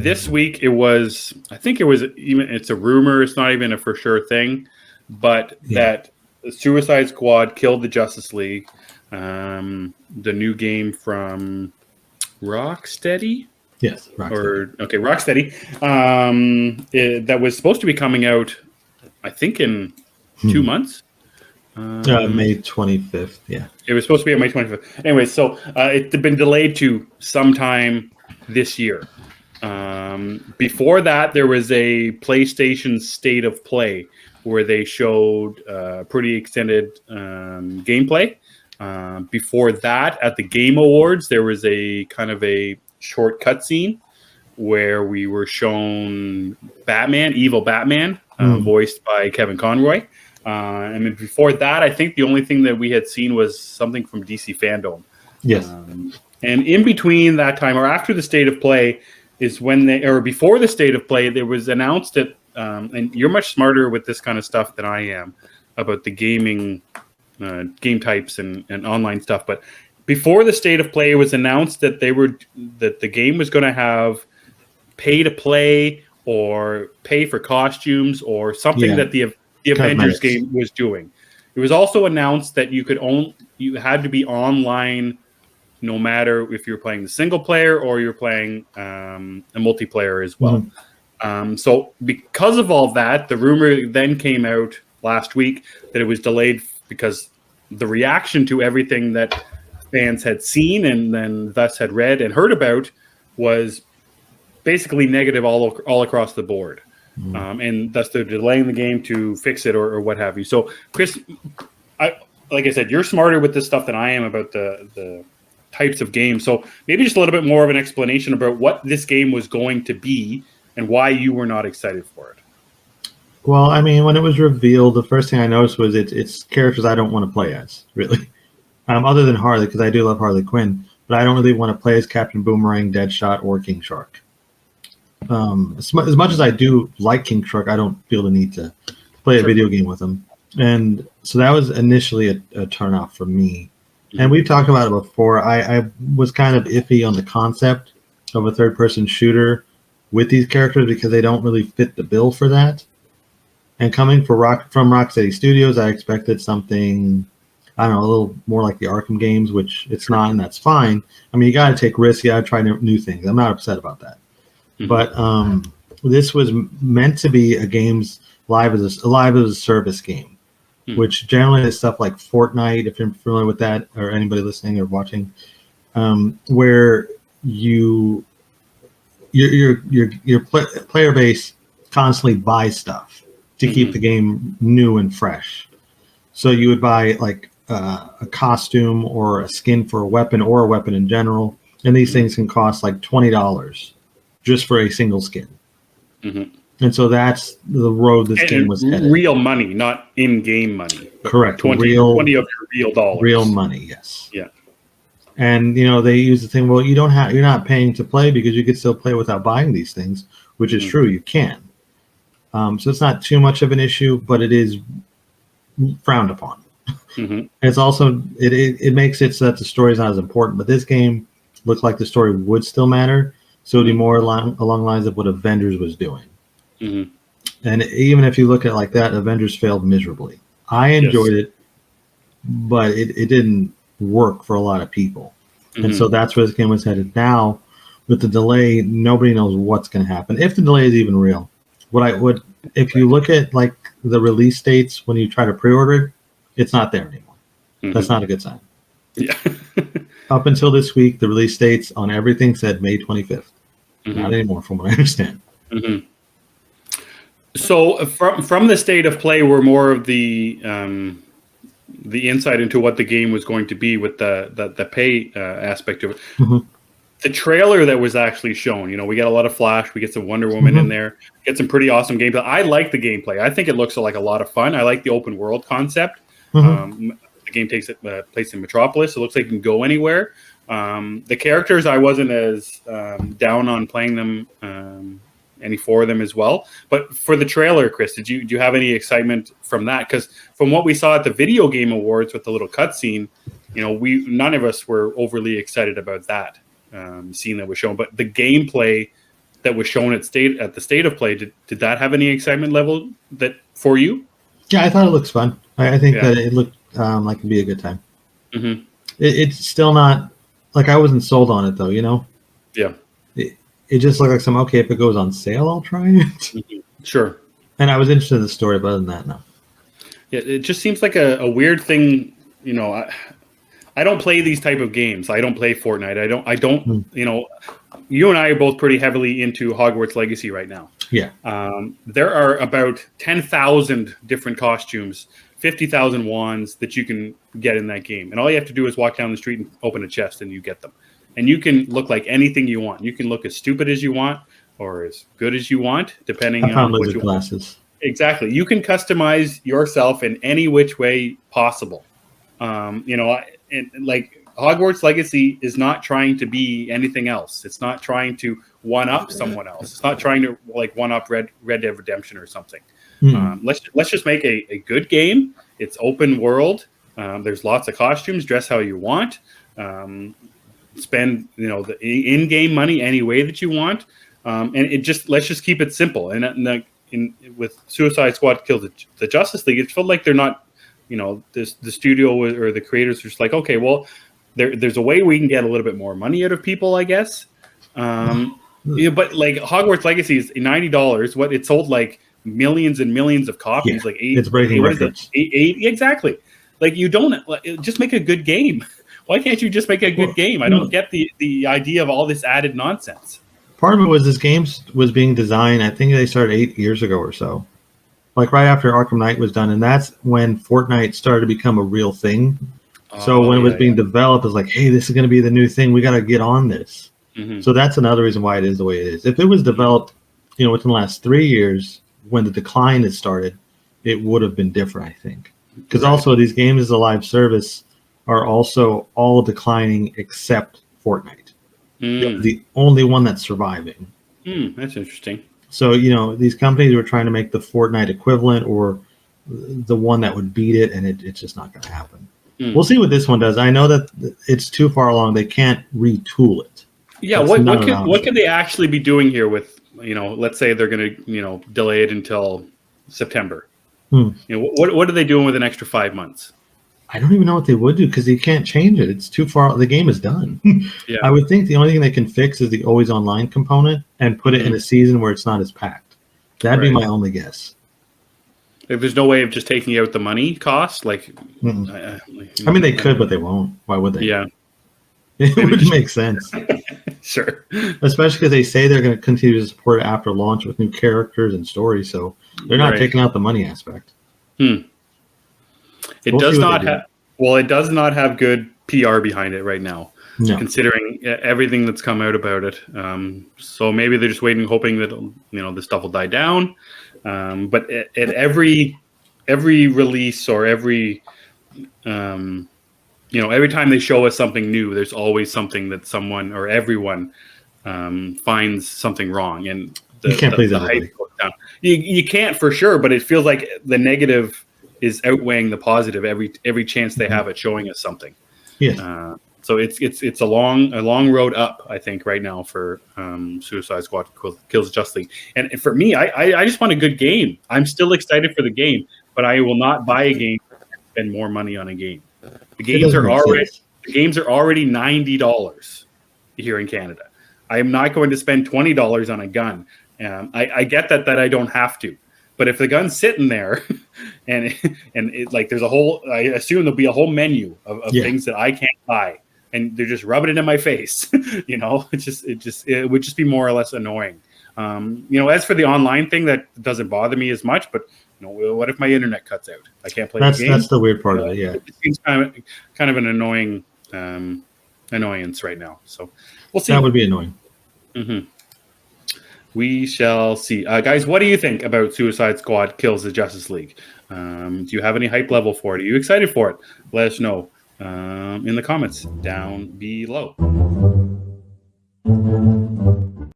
this week it was, I think it was even, it's a rumor, it's not even a for sure thing, but that the Suicide Squad killed the Justice League. The new game from Rocksteady? Yes, Rocksteady. Rocksteady. That was supposed to be coming out, I think, in 2 months. May 25th, yeah. It was supposed to be on May 25th. Anyway, so it's been delayed to sometime this year. Before that, there was a PlayStation State of Play where they showed pretty extended gameplay. Before that, at the Game Awards, there was a kind of a short cutscene where we were shown Batman, evil Batman, voiced by Kevin Conroy. And then before that, I think the only thing that we had seen was something from DC Fandom. Yes. And in between that time, or after the State of Play, is when or before the State of Play, there was announced that, and you're much smarter with this kind of stuff than I am about the gaming game types and online stuff. But before the State of Play, it was announced that the game was going to have pay to play or pay for costumes or something that the Avengers game was doing. It was also announced that you had to be online no matter if you're playing the single player or you're playing a multiplayer as well. So because of all that, the rumor then came out last week that it was delayed because the reaction to everything that fans had seen and then thus had read and heard about was basically negative all across the board. And thus they're delaying the game to fix it or what have you. So, Chris, like I said, you're smarter with this stuff than I am about the types of games. So maybe just a little bit more of an explanation about what this game was going to be and why you were not excited for it. Well, I mean, when it was revealed, the first thing I noticed was it's characters I don't want to play as, really. Other than Harley, because I do love Harley Quinn, but I don't really want to play as Captain Boomerang, Deadshot, or King Shark. As much as I do like King Shark, I don't feel the need to play a video game with him. And so that was initially a turnoff for me. And we've talked about it before. I was kind of iffy on the concept of a third-person shooter with these characters because they don't really fit the bill for that. And coming from Rocksteady Studios, I expected something, I don't know, a little more like the Arkham games, which it's not, and that's fine. I mean, you got to take risks. You got to try new things. I'm not upset about that. But this was meant to be a game's live as a service game, which generally is stuff like Fortnite, if you're familiar with that, or anybody listening or watching, where your player base constantly buys stuff to keep the game new and fresh. So you would buy like a costume or a skin for a weapon or a weapon in general, and these things can cost like $20 just for a single skin. And so that's the road this game was headed. Real money, not in-game money. Correct. 20 of your real dollars. Real money, yes. Yeah. And they use the thing, well, you're not paying to play because you could still play without buying these things, which is true, you can. So it's not too much of an issue, but it is frowned upon. It's also it makes it so that the story is not as important. But this game looked like the story would still matter, so it'd be more along the lines of what Avengers was doing. And even if you look at it like that, Avengers failed miserably. I enjoyed it, but it didn't work for a lot of people. And so that's where this game was headed. Now, with the delay, nobody knows what's going to happen, if the delay is even real. If you look at like the release dates when you try to pre-order it, it's not there anymore. That's not a good sign. Yeah. Up until this week, the release dates on everything said May 25th. Not anymore, from what I understand. So from the State of Play were more of the insight into what the game was going to be with the pay aspect of it. The trailer that was actually shown, we get a lot of Flash, we get some Wonder Woman in there, get some pretty awesome gameplay. I like the gameplay. I think it looks like a lot of fun. I like the open world concept. The game takes place in Metropolis. It looks like you can go anywhere. The characters, I wasn't as down on playing them, any four of them as well. But for the trailer, Chris, do you have any excitement from that? Because from what we saw at the Video Game Awards with the little cutscene, none of us were overly excited about that scene that was shown. But the gameplay that was shown at the state of play, did that have any excitement level that for you? Yeah, I thought it looks fun. I think Yeah. that it looked like it'd be a good time. Mm-hmm. It's still not like I wasn't sold on it though. You know, Yeah. it just looked like some okay. If it goes on sale, I'll try it. Mm-hmm. Sure. And I was interested in the story, but other than that, no. Yeah, it just seems like a weird thing. You know, I don't play these type of games. I don't play Fortnite. I don't. You know, you and I are both pretty heavily into Hogwarts Legacy right now. Yeah. There are about 10,000 different costumes, 50,000 wands that you can get in that game. And all you have to do is walk down the street and open a chest and you get them. And you can look like anything you want. You can look as stupid as you want or as good as you want, depending on what you want. Glasses. Exactly. You can customize yourself in any which way possible. You know, and like Hogwarts Legacy is not trying to be anything else. It's not trying to one up someone else. It's not trying to like one up Red Dead Redemption or something. Let's just make a good game. It's open world. There's lots of costumes. Dress how you want. Spend the in-game money any way that you want. And let's just keep it simple. And with Suicide Squad Kills the Justice League, it felt like they're not. The studio or the creators are just like, okay, well, there's a way we can get a little bit more money out of people, I guess. But like Hogwarts Legacy is $90. What it sold like millions and millions of copies. Yeah, like it's breaking records. Exactly. Like you don't just make a good game. Why can't you just make a good game? I don't get the idea of all this added nonsense. Part of it was this game was being designed. I think they started 8 years ago or so. Like right after Arkham Knight was done, and that's when Fortnite started to become a real thing. So when it was being developed, it was like, hey, this is going to be the new thing. We got to get on this. Mm-hmm. So that's another reason why it is the way it is. If it was developed, within the last 3 years, when the decline had started, it would have been different, I think. Because also these games as a live service are also all declining except Fortnite. The only one that's surviving. That's interesting. So, these companies were trying to make the Fortnite equivalent or the one that would beat it, and it's just not going to happen. We'll see what this one does. I know that it's too far along. They can't retool it. Yeah, what could they actually be doing here with, let's say they're going to, delay it until September. What are they doing with an extra 5 months? I don't even know what they would do because you can't change it. It's too far. The game is done. Yeah. I would think the only thing they can fix is the always online component and put it in a season where it's not as packed. That'd be my only guess. If there's no way of just taking out the money cost, like, I mean, they could, but they won't. Why would they? Yeah, it would make sense. Sure, especially because they say they're going to continue to support it after launch with new characters and stories, so they're not taking out the money aspect. It does not have. Well, it does not have good PR behind it right now, considering everything that's come out about it. So maybe they're just waiting, hoping that this stuff will die down. But at every release or every every time they show us something new, there's always something that someone or everyone finds something wrong, and you can't please everybody. Hype goes down. You can't for sure, but it feels like the negative is outweighing the positive every chance they have at showing us something. Yes. So it's a long road up, I think, right now for Suicide Squad Kills Justice League. And for me, I just want a good game. I'm still excited for the game, but I will not buy a game and spend more money on a game. The games are already $90 here in Canada. I am not going to spend $20 on a gun. I get that I don't have to. But if the gun's sitting there, and like there's a whole, I assume there'll be a whole menu of things that I can't buy, and they're just rubbing it in my face. It would just be more or less annoying. As for the online thing, that doesn't bother me as much. But what if my internet cuts out? I can't play the game. That's the weird part of it. Yeah, it seems kind of an annoying annoyance right now. So we'll see. That would be annoying. Mm-hmm. We shall see. Guys, what do you think about Suicide Squad Kills the Justice League? Do you have any hype level for it? Are you excited for it? Let us know in the comments down below.